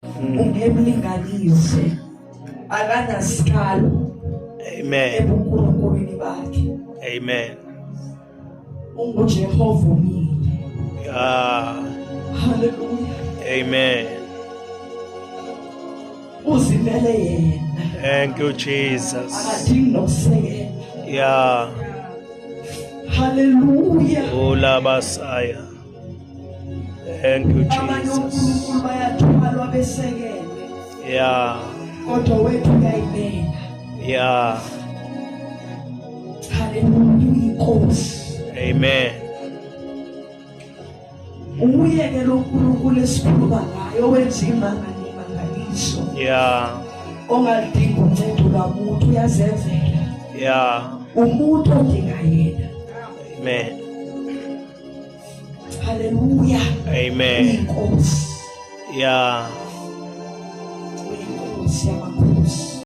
ungemlinganise akanasikalo Amen. ebuNkulunkulu bakhe. Amen. UnguJehova umile. Yeah. Hallelujah. Amen. Uzimele yena. Thank you, Jesus. Akadingi nokusekela. Yeah. Hallelujah. Ola Basaya. Thank you, Abanye Jesus. uNkulunkulu bayathwalwa besekele. Yeah. Kodwa wethu uyayimela. Yeah. Hallelujah, uyinkosi. Amen. Uyeke lo uNkulunkulu esikhuluma ngayo wenza imangaliso. Yeah. Ongalidinga uncedo lwamuntu uyazenzela. Yeah. Umuntu odinga yena. Amen. Hallelujah. Amen. Uyinkosi. Yeah. Uyinkosi yamakhosi.